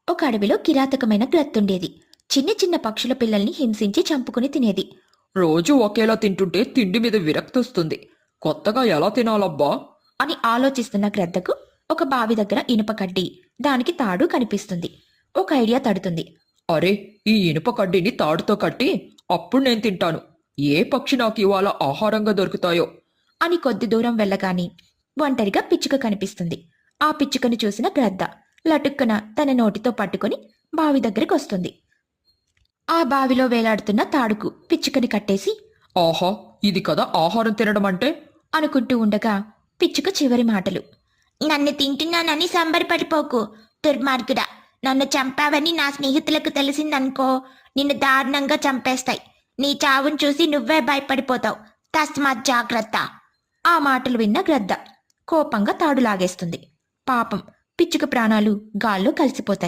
ఒక అడవిలో కిరాతకమైన గ్రద్దుండేది. చిన్న చిన్న పక్షుల పిల్లల్ని హింసించి చంపుకుని తినేది. రోజూ ఒకేలా తింటుంటే తిండి మీద విరక్తొస్తుంది. కొత్తగా ఎలా తినాలబ్బా? అని ఆలోచిస్తున్న గ్రద్దకు ఒక బావి దగ్గర ఇనుప కడ్డీ, దానికి తాడు కనిపిస్తుంది. ఒక ఐడియా తడుతుంది. అరే, ఈ ఇనుప కడ్డీని తాడుతో కట్టి అప్పుడు నేను తింటాను. ఏ పక్షి నాకు ఇవాళ ఆహారంగా దొరుకుతాయో. అని కొద్ది దూరం వెళ్ళగాని ఒంటరిగా పిచ్చుక కనిపిస్తుంది. ఆ పిచ్చుకని చూసిన గ్రద్ద లటుక్కున తన నోటితో పట్టుకొని బావి దగ్గరికి వస్తుంది. ఆ బావిలో వేలాడుతున్న తాడుకు పిచ్చుకని కట్టేసి ఆహా, ఇది కదా ఆహారం తినడం అంటే. అనుకుంటూ ఉండగా పిచ్చుక చివరి మాటలు. నన్ను తింటున్నానని సంబరపడిపోకు దుర్మార్గుడా. నన్ను చంపావని నా స్నేహితులకు తెలిసిందనుకో, నిన్ను దారుణంగా చంపేస్తాయి. నీ చావును చూసి నువ్వే భయపడిపోతావు. తస్మాత్ జాగ్రత్త. ఆ మాటలు విన్న గ్రద్ద కోపంగా తాడు లాగేస్తుంది. పాపం పిచ్చుక ప్రాణాలు గాల్లో కలిసిపోతాయి.